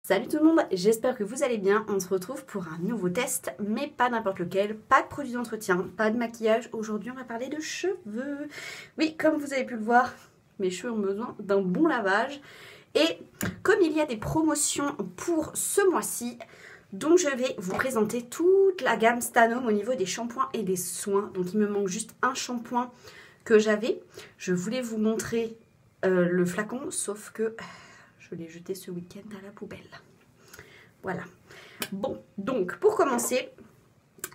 Salut tout le monde, j'espère que vous allez bien. On se retrouve pour un nouveau test, mais pas n'importe lequel, pas de produit d'entretien, pas de maquillage. Aujourd'hui, on va parler de cheveux. Oui, comme vous avez pu le voir, mes cheveux ont besoin d'un bon lavage. Et comme il y a des promotions pour ce mois-ci, donc je vais vous présenter toute la gamme Stanome au niveau des shampoings et des soins. Donc il me manque juste un shampoing que j'avais. Je voulais vous montrer le flacon, sauf que je l'ai jeté ce week-end à la poubelle. Voilà. Bon, donc pour commencer,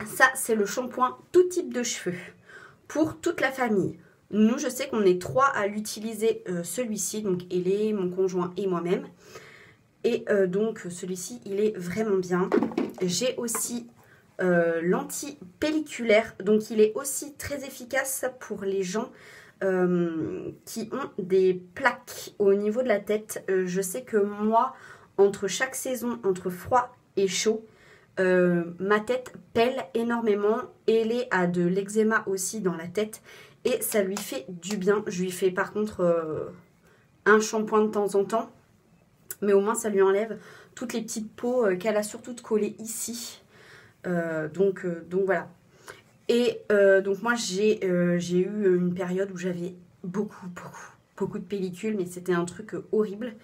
ça c'est le shampoing tout type de cheveux pour toute la famille. Nous, je sais qu'on est 3 à l'utiliser celui-ci, donc Hélé, mon conjoint et moi-même. Et donc celui-ci, il est vraiment bien. J'ai aussi l'anti-pelliculaire, donc il est aussi très efficace pour les gens qui ont des plaques au niveau de la tête. Je sais que moi, entre chaque saison, entre froid et chaud, ma tête pèle énormément. Hélé a de l'eczéma aussi dans la tête et ça lui fait du bien. Je lui fais par contre un shampoing de temps en temps, mais au moins ça lui enlève toutes les petites peaux qu'elle a surtout de coller ici. Donc voilà. Et donc moi j'ai eu une période où j'avais beaucoup de pellicules, mais c'était un truc horrible.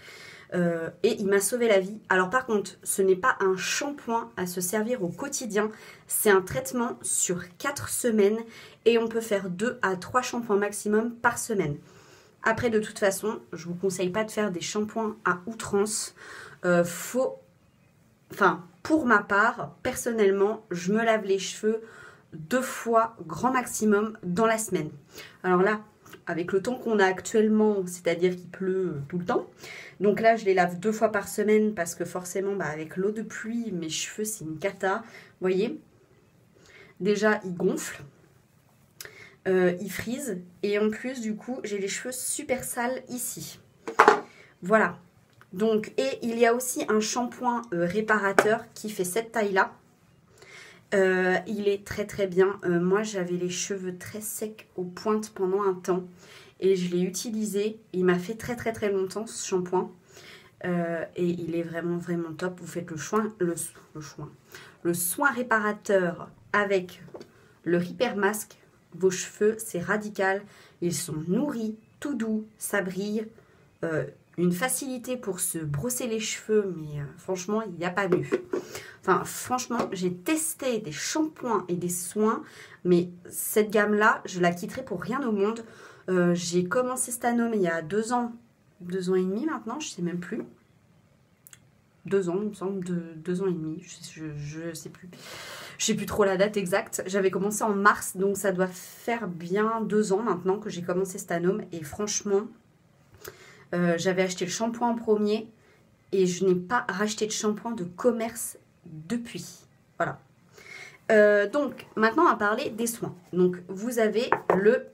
Et il m'a sauvé la vie. Alors par contre, ce n'est pas un shampoing à se servir au quotidien, c'est un traitement sur 4 semaines et on peut faire 2 à 3 shampoings maximum par semaine. Après, de toute façon, je ne vous conseille pas de faire des shampoings à outrance. Pour ma part, personnellement, je me lave les cheveux 2 fois grand maximum dans la semaine. Alors là, avec le temps qu'on a actuellement, c'est-à-dire qu'il pleut tout le temps, donc là je les lave 2 fois par semaine parce que forcément avec l'eau de pluie, mes cheveux c'est une cata. Vous voyez, déjà ils gonflent, ils frisent et en plus du coup j'ai les cheveux super sales ici. Voilà. Donc, et il y a aussi un shampoing réparateur qui fait cette taille-là. Il est très bien. Moi, j'avais les cheveux très secs aux pointes pendant un temps. Et je l'ai utilisé. Il m'a fait très longtemps ce shampoing. Et il est vraiment top. Vous faites le soin réparateur avec le Repair Mask. Vos cheveux, c'est radical. Ils sont nourris, tout doux, ça brille. Une facilité pour se brosser les cheveux, mais franchement, il n'y a pas mieux. Enfin, franchement, j'ai testé des shampoings et des soins, mais cette gamme-là, je la quitterai pour rien au monde. J'ai commencé Stanome il y a 2 ans et demi maintenant, je sais même plus. 2 ans, il me semble, 2 ans et demi, je sais plus. Je sais plus trop la date exacte. J'avais commencé en mars, donc ça doit faire bien 2 ans maintenant que j'ai commencé Stanome. Et franchement, j'avais acheté le shampoing en premier et je n'ai pas racheté de shampoing de commerce depuis. Voilà. Donc, maintenant, on va parler des soins. Donc, vous avez le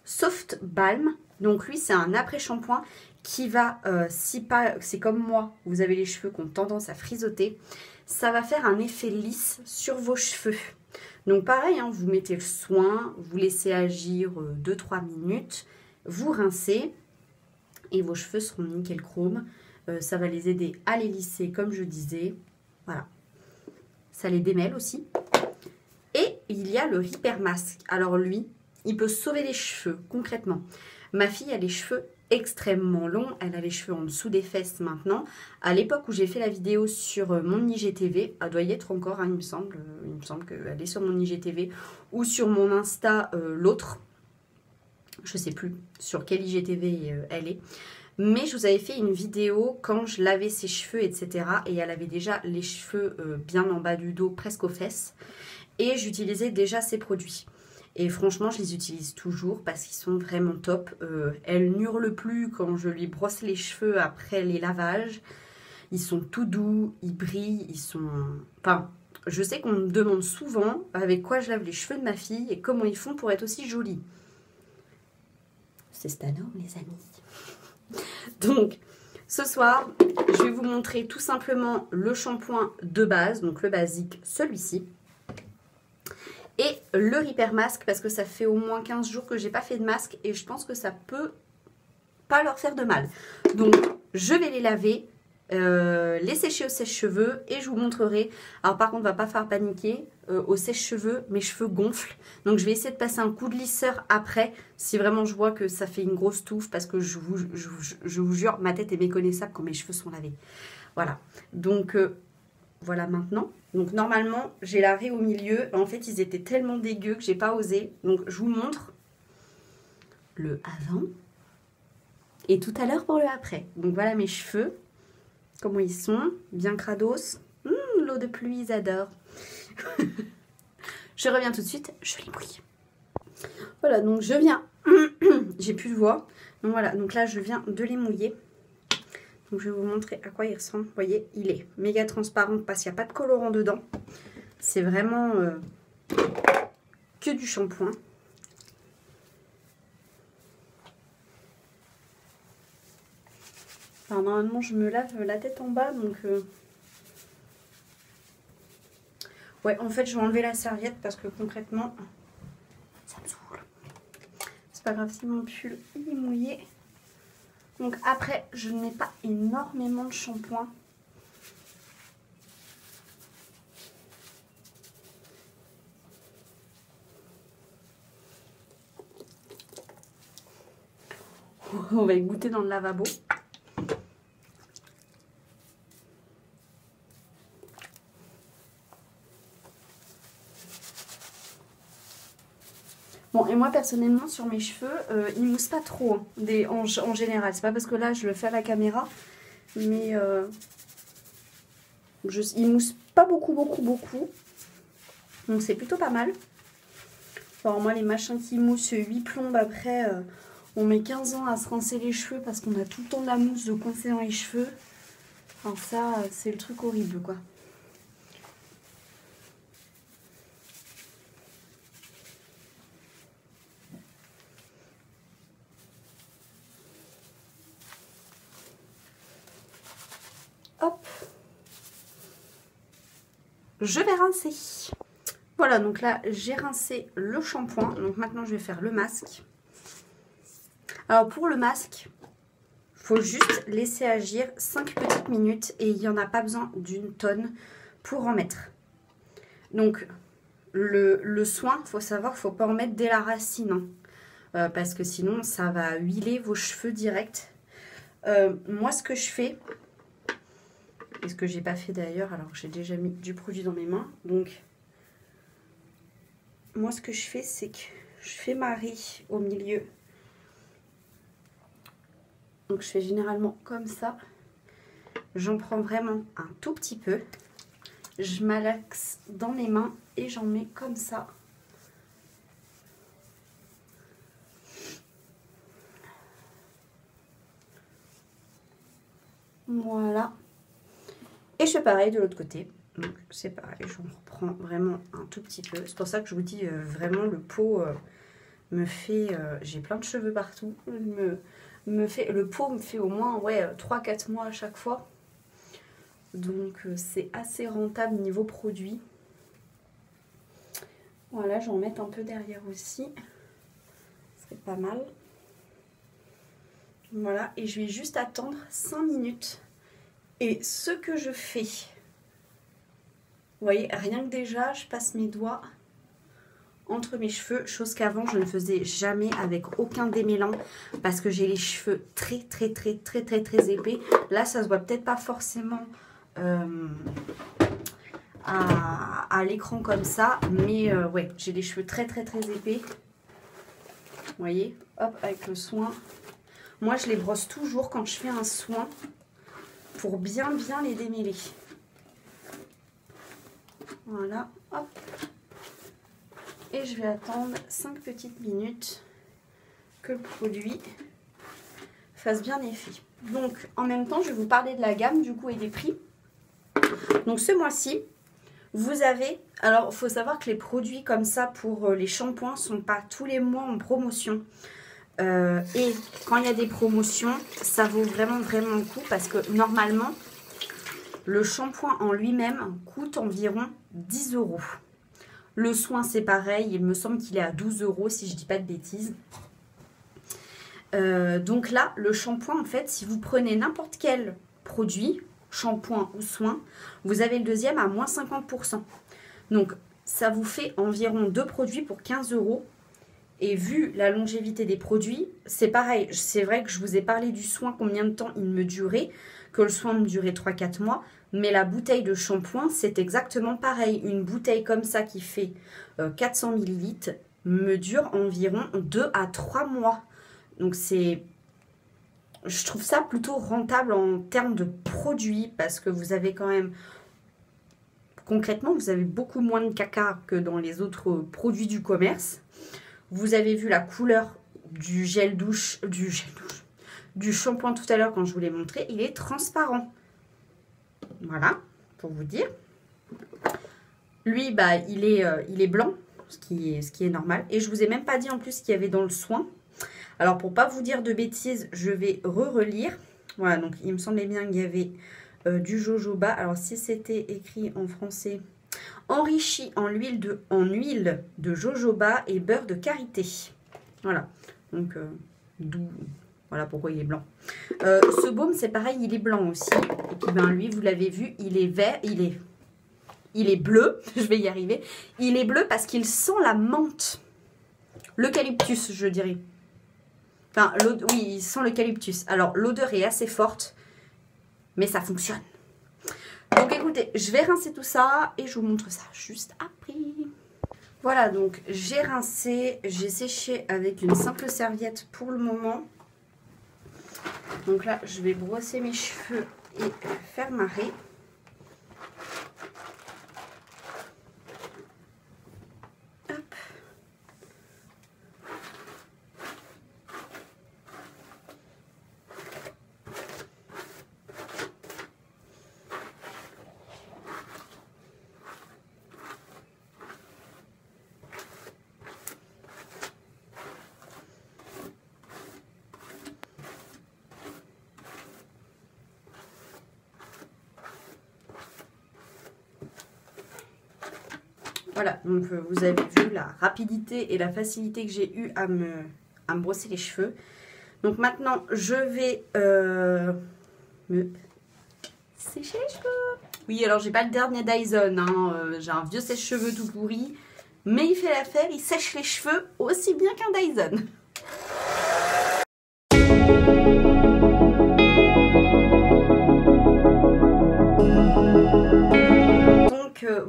Soft Balm. Donc, lui, c'est un après-shampoing qui va, si pas, c'est comme moi, vous avez les cheveux qui ont tendance à frisoter, ça va faire un effet lisse sur vos cheveux. Donc, pareil, hein, vous mettez le soin, vous laissez agir 2-3 minutes, vous rincez et vos cheveux seront nickel chrome. Ça va les aider à les lisser, comme je disais. Voilà. Ça les démêle aussi. Et il y a le Repair Mask. Alors lui, il peut sauver les cheveux, concrètement. Ma fille a les cheveux extrêmement longs. Elle a les cheveux en dessous des fesses maintenant. À l'époque où j'ai fait la vidéo sur mon IGTV, elle doit y être encore, hein, il me semble. Il me semble qu'elle est sur mon IGTV. Ou sur mon Insta, l'autre. Je ne sais plus sur quel IGTV elle est. Mais je vous avais fait une vidéo quand je lavais ses cheveux, etc. Et elle avait déjà les cheveux bien en bas du dos, presque aux fesses. Et j'utilisais déjà ces produits. Et franchement, je les utilise toujours parce qu'ils sont vraiment top. Elle n'hurle plus quand je lui brosse les cheveux après les lavages. Ils sont tout doux, ils brillent, ils sont... Enfin, je sais qu'on me demande souvent avec quoi je lave les cheveux de ma fille et comment ils font pour être aussi jolis. C'est Stanome, les amis. Donc, ce soir, je vais vous montrer tout simplement le shampoing de base, donc le basique, celui-ci. Et le Repair Mask, parce que ça fait au moins 15 jours que j'ai pas fait de masque et je pense que ça peut pas leur faire de mal. Donc, je vais les laver les sécher au sèche-cheveux et je vous montrerai. Alors par contre, on va pas faire paniquer. Au sèche-cheveux, mes cheveux gonflent. Donc je vais essayer de passer un coup de lisseur après si vraiment je vois que ça fait une grosse touffe parce que je vous jure, ma tête est méconnaissable quand mes cheveux sont lavés. Voilà. Donc voilà maintenant. Donc normalement, j'ai la raie au milieu. En fait, ils étaient tellement dégueux que j'ai pas osé. Donc je vous montre le avant et tout à l'heure pour le après. Donc voilà mes cheveux. Comment ils sont, bien crados. L'eau de pluie, ils adorent. Je reviens tout de suite, je les mouille. Voilà, donc je viens. J'ai plus de voix. Donc voilà, donc là je viens de les mouiller. Donc je vais vous montrer à quoi il ressemble. Vous voyez, il est méga transparent parce qu'il n'y a pas de colorant dedans. C'est vraiment que du shampoing. Alors normalement je me lave la tête en bas, donc ouais, en fait je vais enlever la serviette parce que concrètement ça me saoule. C'est pas grave si mon pull il est mouillé. Donc après je ne mets pas énormément de shampoing. On va y goûter dans le lavabo. Bon, et moi personnellement sur mes cheveux, ils moussent pas trop hein, en général. C'est pas parce que là je le fais à la caméra, mais ils moussent pas beaucoup. Donc c'est plutôt pas mal. Alors moi les machins qui moussent 8 plombes après, on met 15 ans à se rincer les cheveux parce qu'on a tout le temps de la mousse de coincer dans les cheveux. Alors ça c'est le truc horrible quoi. Hop, je vais rincer. Voilà, donc là j'ai rincé le shampoing. Donc maintenant je vais faire le masque. Alors pour le masque, il faut juste laisser agir 5 petites minutes et il n'y en a pas besoin d'une tonne pour en mettre. Donc le soin, il faut savoir qu'il ne faut pas en mettre dès la racine. Hein, parce que sinon ça va huiler vos cheveux direct. Moi ce que je fais... Et ce que j'ai pas fait d'ailleurs, alors que j'ai déjà mis du produit dans mes mains. Donc, moi ce que je fais, c'est que je fais ma raie au milieu. Donc je fais généralement comme ça. J'en prends vraiment un tout petit peu. Je malaxe dans mes mains et j'en mets comme ça. Voilà. Et je fais pareil de l'autre côté. Donc c'est pareil, j'en reprends vraiment un tout petit peu. C'est pour ça que je vous dis vraiment le pot me fait... j'ai plein de cheveux partout. Le pot me fait au moins ouais, 3-4 mois à chaque fois. Donc c'est assez rentable niveau produit. Voilà, j'en mets un peu derrière aussi. C'est pas mal. Voilà, et je vais juste attendre 5 minutes. Et ce que je fais, vous voyez, rien que déjà, je passe mes doigts entre mes cheveux, chose qu'avant je ne faisais jamais avec aucun démêlant parce que j'ai les cheveux très épais. Là, ça se voit peut-être pas forcément à l'écran comme ça, mais ouais, j'ai les cheveux très épais. Vous voyez, hop, avec le soin. Moi, je les brosse toujours quand je fais un soin pour bien les démêler. Voilà, hop. Et je vais attendre 5 petites minutes que le produit fasse bien effet. Donc, en même temps, je vais vous parler de la gamme du coup et des prix. Donc, ce mois-ci, vous avez... Alors, il faut savoir que les produits comme ça pour les shampoings ne sont pas tous les mois en promotion. Et quand il y a des promotions, ça vaut vraiment le coup parce que normalement, le shampoing en lui-même coûte environ 10 €. Le soin, c'est pareil, il me semble qu'il est à 12 € si je dis pas de bêtises. Donc là, le shampoing, en fait, si vous prenez n'importe quel produit, shampoing ou soin, vous avez le deuxième à moins 50%. Donc, ça vous fait environ 2 produits pour 15 €. Et vu la longévité des produits, c'est pareil. C'est vrai que je vous ai parlé du soin, combien de temps il me durait, que le soin me durait 3-4 mois. Mais la bouteille de shampoing, c'est exactement pareil. Une bouteille comme ça qui fait 400 ml me dure environ 2 à 3 mois. Donc c'est... Je trouve ça plutôt rentable en termes de produits parce que vous avez quand même... Concrètement, vous avez beaucoup moins de caca que dans les autres produits du commerce. Vous avez vu la couleur du du shampoing tout à l'heure quand je vous l'ai montré. Il est transparent. Voilà, pour vous dire. Lui, bah, il est blanc, ce qui est normal. Et je vous ai même pas dit en plus ce qu'il y avait dans le soin. Alors, pour pas vous dire de bêtises, je vais relire. Voilà, donc il me semblait bien qu'il y avait du jojoba. Alors, si c'était écrit en français... Enrichi en huile de jojoba et beurre de karité. Voilà. Donc, d'où... Voilà pourquoi il est blanc. Ce baume, c'est pareil, il est blanc aussi. Et puis, ben, lui, vous l'avez vu, il est vert, il est bleu. Je vais y arriver. Il est bleu parce qu'il sent la menthe. L'eucalyptus, je dirais. Enfin, oui, il sent l'eucalyptus. Alors, l'odeur est assez forte, mais ça fonctionne. Donc écoutez, je vais rincer tout ça et je vous montre ça juste après. Voilà, donc j'ai rincé, j'ai séché avec une simple serviette pour le moment. Donc là, je vais brosser mes cheveux et faire marrer. Hop. Voilà, donc vous avez vu la rapidité et la facilité que j'ai eu à me brosser les cheveux. Donc maintenant, je vais me sécher les cheveux. Oui, alors j'ai pas le dernier Dyson, hein, j'ai un vieux sèche-cheveux tout pourri. Mais il fait l'affaire, il sèche les cheveux aussi bien qu'un Dyson.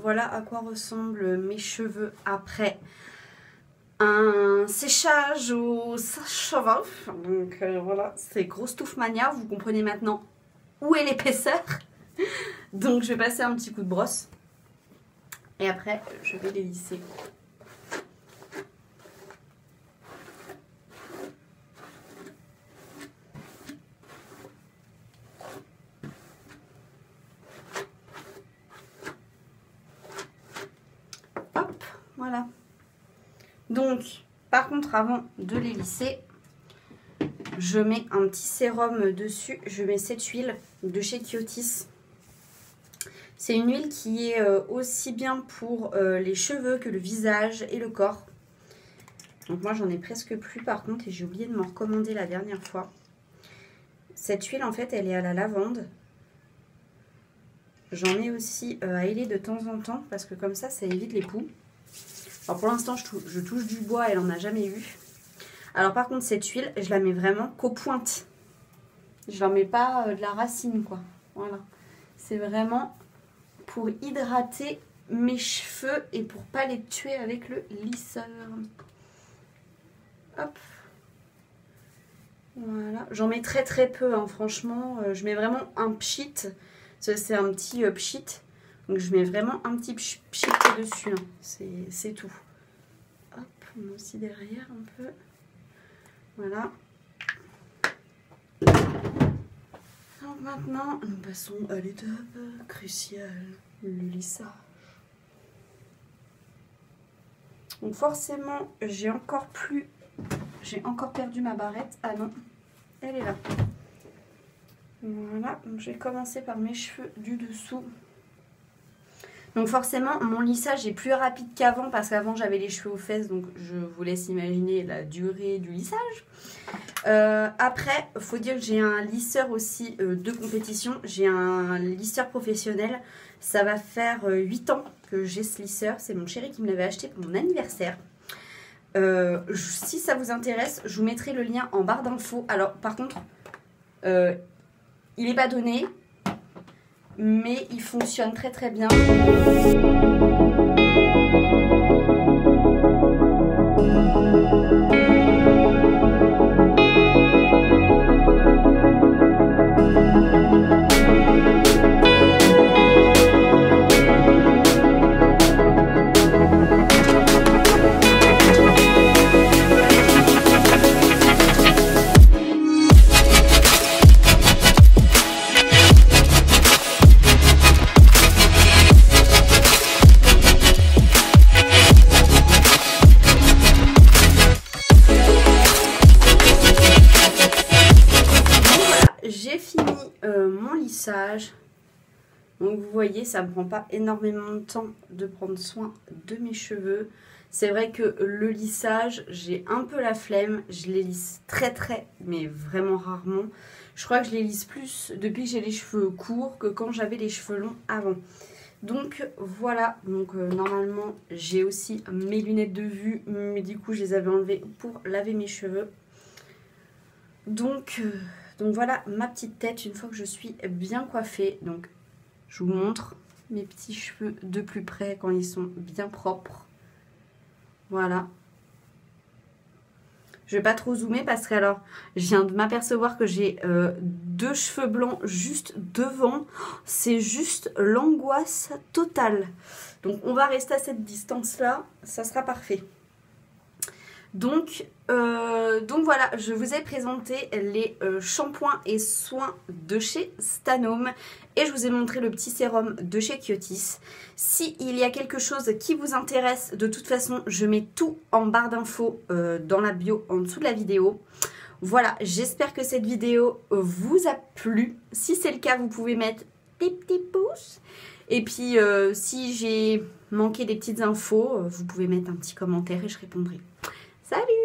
Voilà à quoi ressemblent mes cheveux après un séchage au sèche-cheveux. Donc voilà, c'est grosse touffe mania, vous comprenez maintenant où est l'épaisseur. Donc je vais passer un petit coup de brosse et après je vais les lisser. Voilà. Donc, par contre, avant de les lisser, je mets un petit sérum dessus. Je mets cette huile de chez Kiotis. C'est une huile qui est aussi bien pour les cheveux que le visage et le corps. Donc moi, j'en ai presque plus par contre et j'ai oublié de m'en recommander la dernière fois. Cette huile, en fait, elle est à la lavande. J'en mets aussi à ailer de temps en temps parce que comme ça évite les poux. Alors pour l'instant, je touche du bois, elle n'en a jamais eu. Alors par contre, cette huile, je la mets vraiment qu'aux pointes. Je n'en mets pas de la racine, quoi. Voilà. C'est vraiment pour hydrater mes cheveux et pour pas les tuer avec le lisseur. Hop. Voilà. J'en mets très très peu, hein, franchement. Je mets vraiment un pchit. C'est un petit pchit. Donc je mets vraiment un petit pchit dessus, hein. C'est tout. Hop, on met aussi derrière un peu. Voilà. Donc maintenant, nous passons à l'étape cruciale, le lissage. Donc forcément, j'ai encore perdu ma barrette. Ah non, elle est là. Voilà, donc je vais commencer par mes cheveux du dessous. Donc forcément, mon lissage est plus rapide qu'avant parce qu'avant j'avais les cheveux aux fesses, donc je vous laisse imaginer la durée du lissage. Après, il faut dire que j'ai un lisseur aussi de compétition, j'ai un lisseur professionnel. Ça va faire 8 ans que j'ai ce lisseur, c'est mon chéri qui me l'avait acheté pour mon anniversaire. Si ça vous intéresse, je vous mettrai le lien en barre d'infos. Alors par contre, il n'est pas donné, mais il fonctionne très très bien. J'ai fini mon lissage. Donc vous voyez, ça ne me prend pas énormément de temps de prendre soin de mes cheveux. C'est vrai que le lissage, j'ai un peu la flemme. Je les lisse très mais vraiment rarement. Je crois que je les lisse plus depuis que j'ai les cheveux courts que quand j'avais les cheveux longs avant. Donc voilà, donc normalement j'ai aussi mes lunettes de vue, mais du coup je les avais enlevées pour laver mes cheveux. Donc voilà ma petite tête une fois que je suis bien coiffée. Donc je vous montre mes petits cheveux de plus près quand ils sont bien propres. Voilà. Je vais pas trop zoomer parce que alors je viens de m'apercevoir que j'ai 2 cheveux blancs juste devant. C'est juste l'angoisse totale. Donc on va rester à cette distance là, ça sera parfait. Donc voilà, je vous ai présenté les shampoings et soins de chez Stanome et je vous ai montré le petit sérum de chez Kiotis. S'il y a quelque chose qui vous intéresse, de toute façon, je mets tout en barre d'infos dans la bio en dessous de la vidéo. Voilà, j'espère que cette vidéo vous a plu. Si c'est le cas, vous pouvez mettre des petits pouces. Et puis, si j'ai manqué des petites infos, vous pouvez mettre un petit commentaire et je répondrai. Salut!